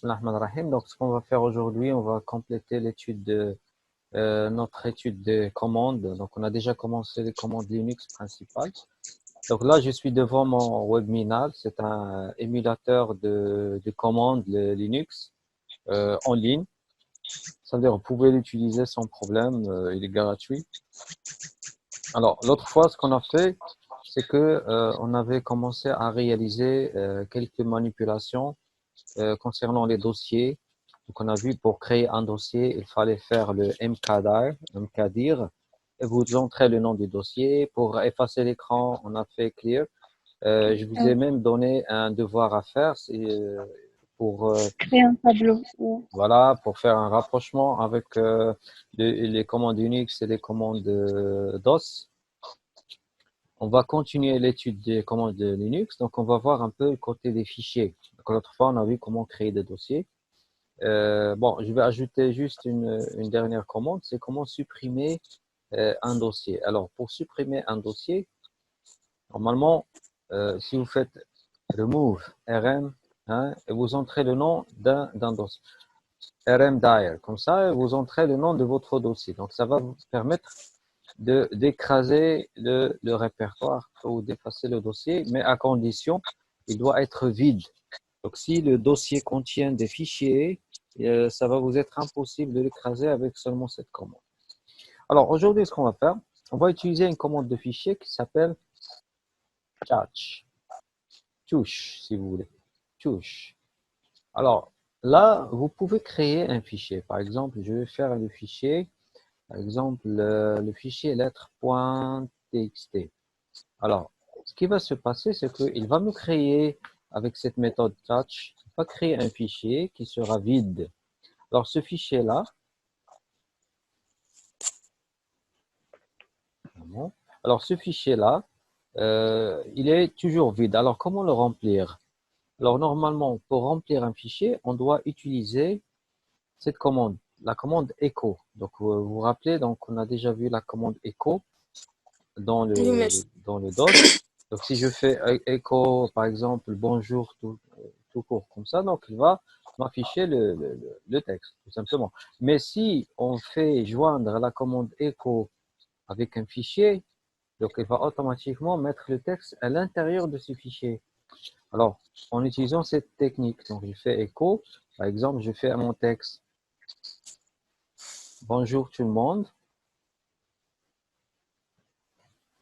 Bismillah ar-Rahman ar-Rahim. Donc, ce qu'on va faire aujourd'hui, on va compléter l'étude de notre étude des commandes. Donc, on a déjà commencé les commandes Linux principales. Donc là, je suis devant mon Webminal. C'est un émulateur de commandes Linux en ligne. Ça veut dire que vous pouvez l'utiliser sans problème. Il est gratuit. Alors, l'autre fois, ce qu'on a fait, c'est que on avait commencé à réaliser quelques manipulations concernant les dossiers. Donc, on a vu pour créer un dossier, il fallait faire le mkdir, et vous entrez le nom du dossier. Pour effacer l'écran, on a fait clear. Je vous ai même donné un devoir à faire, c'est pour Créer un tableau. voilà, pour faire un rapprochement avec les commandes Unix et les commandes DOS. On va continuer l'étude des commandes de Linux, donc on va voir un peu le côté des fichiers. Donc, l'autre fois, on a vu comment créer des dossiers. Bon, je vais ajouter juste une dernière commande, c'est comment supprimer un dossier. Alors, pour supprimer un dossier, normalement, si vous faites remove rm, hein, et vous entrez le nom d'un dossier, rmdir, comme ça, vous entrez le nom de votre dossier. Donc, ça va vous permettre d'écraser le répertoire ou d'effacer le dossier, mais à condition, il doit être vide. Donc, si le dossier contient des fichiers, ça va vous être impossible de l'écraser avec seulement cette commande. Alors, aujourd'hui, ce qu'on va faire, on va utiliser une commande de fichier qui s'appelle touch, si vous voulez. Touch. Alors, là, vous pouvez créer un fichier. Par exemple, je vais faire le fichier, par exemple, le fichier lettres.txt. Alors, ce qui va se passer, c'est qu'il va me créer, avec cette méthode touch, il va créer un fichier qui sera vide. Alors, ce fichier-là, il est toujours vide. Alors, comment le remplir? Alors, normalement, pour remplir un fichier, on doit utiliser cette commande, la commande echo. Donc, vous vous rappelez, donc, on a déjà vu la commande echo dans le DOS. Donc, si je fais echo, par exemple, bonjour, tout court, comme ça, donc, il va m'afficher le texte, tout simplement. Mais si on fait joindre la commande echo avec un fichier, donc il va automatiquement mettre le texte à l'intérieur de ce fichier. Alors, en utilisant cette technique, donc je fais echo, par exemple, je fais à mon texte bonjour tout le monde,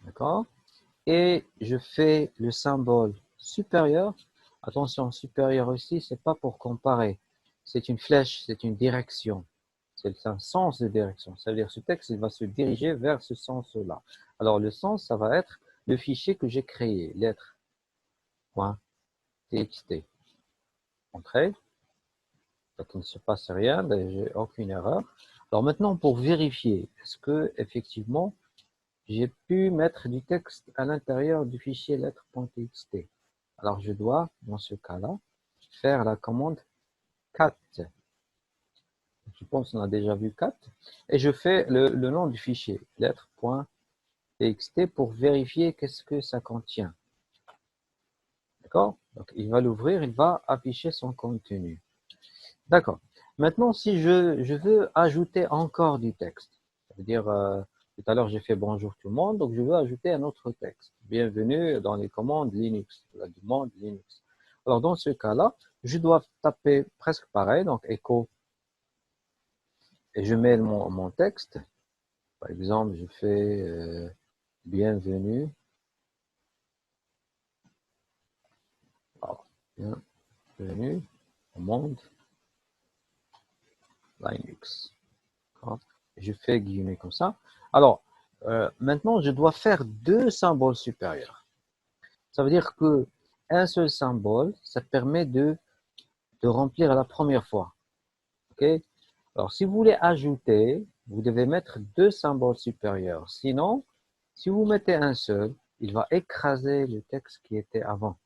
d'accord? Et je fais le symbole supérieur. Attention, supérieur aussi, c'est pas pour comparer. C'est une flèche, c'est une direction. C'est un sens de direction. Ça veut dire que ce texte, il va se diriger vers ce sens-là. Alors, le sens, ça va être le fichier que j'ai créé, lettres.txt. Entrée. Donc, il ne se passe rien, j'ai aucune erreur. Alors maintenant, pour vérifier, est-ce que effectivement j'ai pu mettre du texte à l'intérieur du fichier lettres.txt? Alors, je dois, dans ce cas-là, faire la commande cat. Je pense qu'on a déjà vu cat. Et je fais le nom du fichier, lettres.txt, pour vérifier qu'est-ce que ça contient. D'accord? Donc, il va l'ouvrir, il va afficher son contenu. D'accord. Maintenant, si je veux ajouter encore du texte, ça veut dire, tout à l'heure j'ai fait bonjour tout le monde, donc je veux ajouter un autre texte. Bienvenue dans les commandes Linux, la demande Linux. Alors dans ce cas-là, je dois taper presque pareil, donc echo, et je mets mon texte. Par exemple, je fais bienvenue. Alors, bienvenue au monde Linux. Je fais guillemets comme ça. Alors, maintenant, je dois faire deux symboles supérieurs. Ça veut dire que un seul symbole, ça permet de remplir la première fois. OK? Alors, si vous voulez ajouter, vous devez mettre deux symboles supérieurs. Sinon, si vous mettez un seul, il va écraser le texte qui était avant.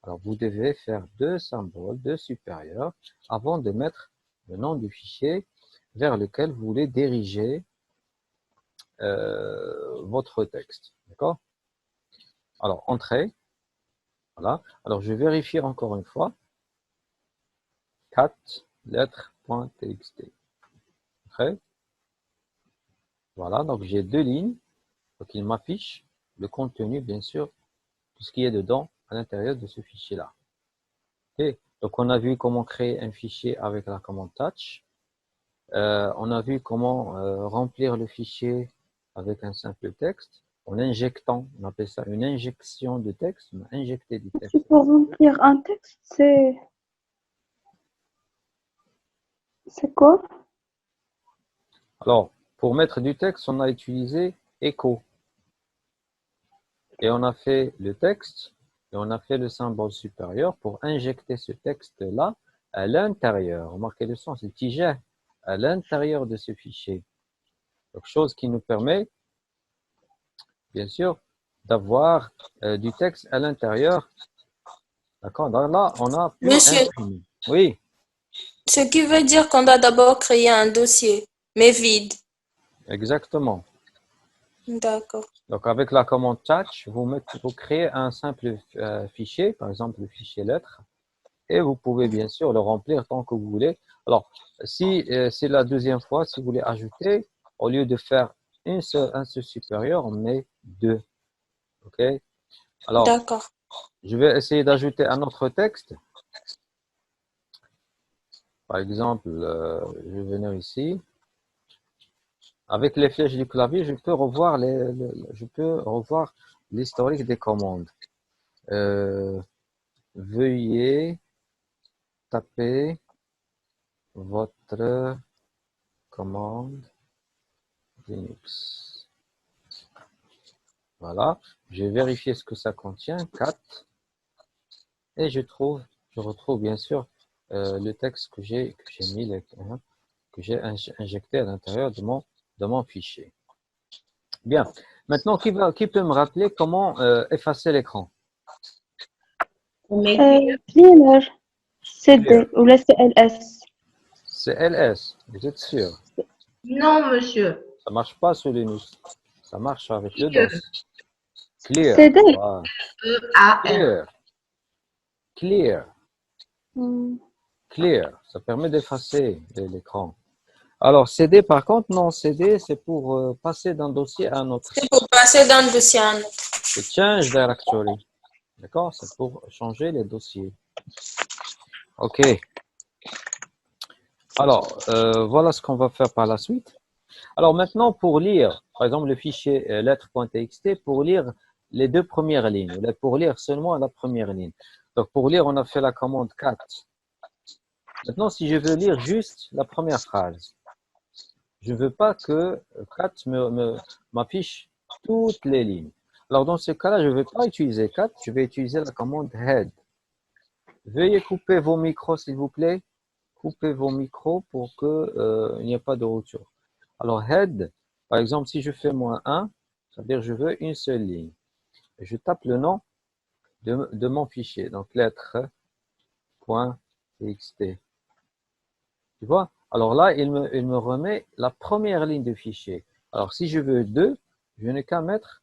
Alors, vous devez faire deux symboles, deux supérieurs, avant de mettre le nom du fichier vers lequel vous voulez diriger votre texte. D'accord? Alors, entrée. Voilà. Alors, je vérifie encore une fois. cat lettres.txt. Ok. Voilà, donc j'ai deux lignes. Donc il m'affiche le contenu, bien sûr, tout ce qui est dedans à l'intérieur de ce fichier-là. Ok. Donc on a vu comment créer un fichier avec la commande touch. On a vu comment remplir le fichier avec un simple texte en injectant, on appelle ça une injection de texte, on a injecté du texte. Tu peux remplir un texte, c'est quoi? Alors, pour mettre du texte, on a utilisé echo. Et on a fait le texte et on a fait le symbole supérieur pour injecter ce texte-là à l'intérieur. Remarquez le sens, le petit jet à l'intérieur de ce fichier. Donc, chose qui nous permet, bien sûr, d'avoir du texte à l'intérieur. D'accord? Donc là, on a pu Monsieur, imprimer. Oui, ce qui veut dire qu'on doit d'abord créer un dossier, mais vide. exactement. D'accord. Donc, avec la commande touch, vous créez un simple fichier, par exemple le fichier lettres, et vous pouvez bien sûr le remplir tant que vous voulez. Alors, si c'est la deuxième fois, si vous voulez ajouter, au lieu de faire un seul supérieur, on met deux. OK? Alors, D'accord. je vais essayer d'ajouter un autre texte. Par exemple, je vais venir ici. Avec les flèches du clavier, je peux revoir l'historique des commandes. Veuillez taper votre commande Linux. Voilà, je vais vérifier ce que ça contient, 4, et je retrouve bien sûr le texte que j'ai mis, que j'ai injecté à l'intérieur de mon fichier. Bien, maintenant qui peut me rappeler comment effacer l'écran? Cleaner, Clear. CD ou la CLS. C'est LS, vous êtes sûr? Non, monsieur. Ça marche pas sur Linux, ça marche avec le DOS. Clear, CD. voilà. E-A-R. Clear, clear, Hmm. clear, ça permet d'effacer l'écran. Alors, CD, par contre, non, CD, c'est pour passer d'un dossier à un autre. C'est pour passer d'un dossier à un autre. C'est Change Directory. D'accord? C'est pour changer les dossiers. OK. Alors, voilà ce qu'on va faire par la suite. Alors, maintenant, pour lire, par exemple, le fichier lettres.txt, pour lire les deux premières lignes, ou pour lire seulement la première ligne. Donc, pour lire, on a fait la commande cat. Maintenant, si je veux lire juste la première phrase, je ne veux pas que cat m'affiche toutes les lignes. Alors, dans ce cas-là, je ne vais pas utiliser cat, je vais utiliser la commande head. Veuillez couper vos micros, s'il vous plaît. Coupez vos micros pour qu'il n'y ait pas de retour. Alors, head, par exemple, si je fais -1, c'est-à-dire je veux une seule ligne. Je tape le nom de mon fichier, donc lettres.txt. Tu vois? Alors là, il me remet la première ligne de fichier. Alors, si je veux 2, je n'ai qu'à mettre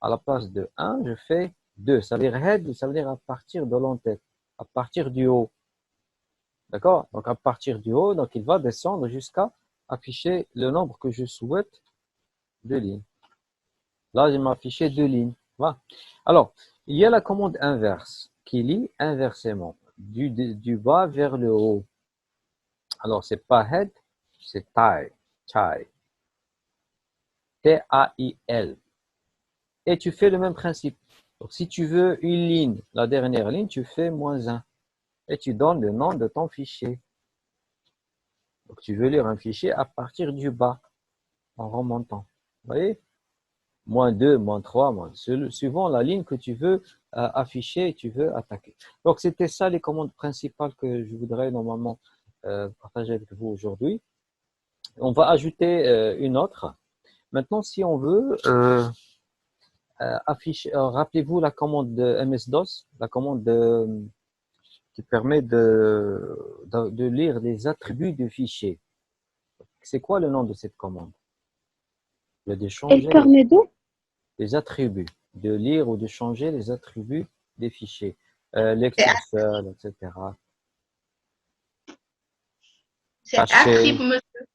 à la place de 1, je fais 2. Ça veut dire head, ça veut dire à partir de l'entête, à partir du haut. D'accord? Donc, à partir du haut, donc il va descendre jusqu'à afficher le nombre que je souhaite de lignes. Là, il m'a affiché 2 lignes. Voilà. Alors, il y a la commande inverse qui lit inversement, du bas vers le haut. Alors, c'est pas head, c'est tail. T-A-I-L. Et tu fais le même principe. Donc, si tu veux une ligne, la dernière ligne, tu fais -1. Et tu donnes le nom de ton fichier. Donc, tu veux lire un fichier à partir du bas, en remontant. Vous voyez? -2, -3, suivant la ligne que tu veux afficher et tu veux attaquer. Donc, c'était ça les commandes principales que je voudrais normalement partager avec vous aujourd'hui. On va ajouter une autre. Maintenant, si on veut afficher, rappelez-vous la commande de MS-DOS, la commande qui permet de lire les attributs du fichier. C'est quoi le nom de cette commande? De Elle changer permet de les attributs, de lire ou de changer les attributs des fichiers, lecture seule, etc. C'est Caché. attrib, monsieur.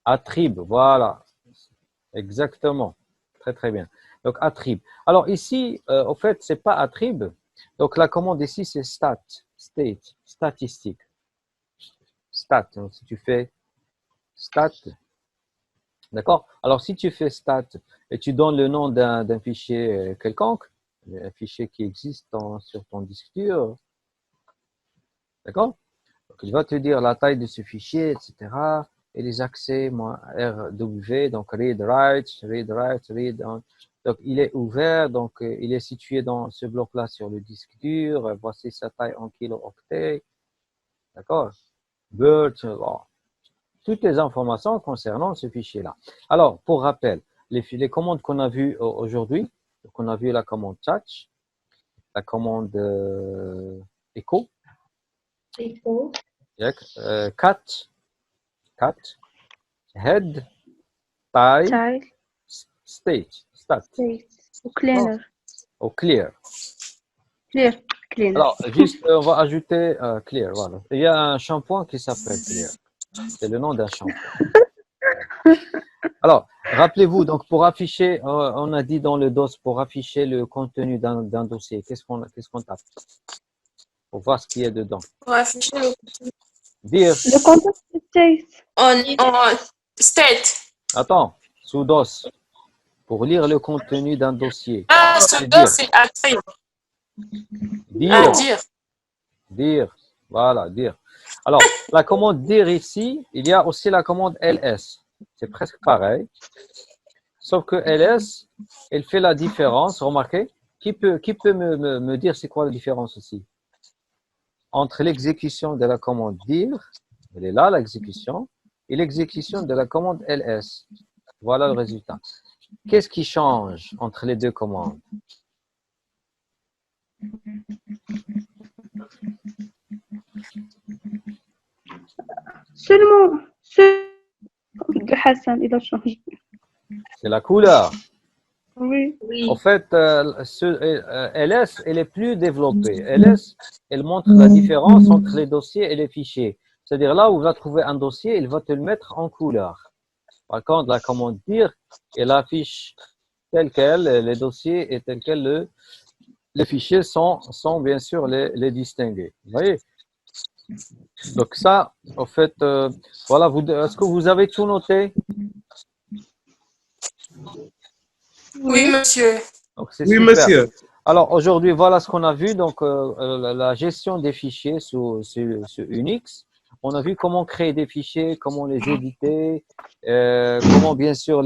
Attrib, voilà. Exactement. Très, très bien. Donc, attrib. Alors, ici, au fait, c'est pas attrib. Donc, la commande ici, c'est state, statistique. Stat. Donc, si tu fais stat, d'accord? Alors, si tu fais stat et tu donnes le nom d'un fichier quelconque, un fichier qui existe sur ton disque dur, d'accord? Donc, il va te dire la taille de ce fichier, etc. Et les accès, moi, RW, donc read, write, read. Donc, il est ouvert, donc il est situé dans ce bloc-là sur le disque dur. Voici sa taille en kilo-octets, d'accord? Word, bon. Toutes les informations concernant ce fichier-là. Alors, pour rappel, les commandes qu'on a vues aujourd'hui, donc on a vu la commande touch, la commande echo, Echo. cat, head, taille, Tile. state, stat, State. Ou cleaner. ou clear. Clear. Cleaner. Alors, juste, on va ajouter clear, voilà. Il y a un shampoing qui s'appelle clear. C'est le nom d'un shampoing. Alors, rappelez-vous, donc pour afficher, on a dit dans le DOS, pour afficher le contenu d'un dossier, qu'est-ce qu'on tape? Pour voir ce qu'il y a dedans. Pour afficher le Dire, Le contexte state. en state. attends, sous DOS, pour lire le contenu d'un dossier. Ah, ce C'est dos, dire. c'est attrib. Dire, Dire. dire, voilà, dire. Alors, la commande dire ici, il y a aussi la commande ls. C'est presque pareil. Sauf que ls, elle fait la différence, remarquez. Qui peut me dire c'est quoi la différence ici? Entre l'exécution de la commande dire, elle est là l'exécution, et l'exécution de la commande ls. Voilà le résultat. Qu'est-ce qui change entre les deux commandes? Seulement. Hassan, il a changé. C'est la couleur. Oui. Oui. En fait, ls, elle est plus développée. ls, elle montre la différence entre les dossiers et les fichiers. C'est-à-dire là où vous va trouver un dossier, il va te le mettre en couleur. Par contre, la commande dire, elle affiche tel quel les dossiers et tel quel les fichiers sont bien sûr les distinguer. Vous voyez? Donc ça, en fait, voilà, est-ce que vous avez tout noté? Oui, monsieur. Donc, c'est Oui, super. monsieur. Alors aujourd'hui, voilà ce qu'on a vu. Donc la gestion des fichiers sous Unix. On a vu comment créer des fichiers, comment les éditer, comment bien sûr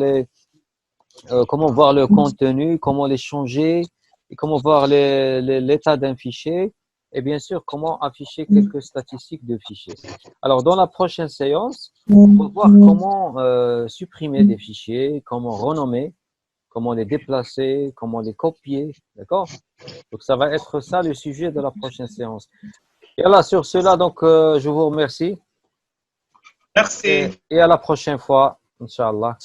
comment voir le contenu, comment les changer, et comment voir l'état d'un fichier, et bien sûr comment afficher quelques statistiques de fichiers. Alors dans la prochaine séance, on va voir comment supprimer des fichiers, comment renommer, comment les déplacer, comment les copier, d'accord? Donc ça va être ça le sujet de la prochaine séance. Et là sur cela, donc je vous remercie Merci. et à la prochaine fois, Inch'Allah.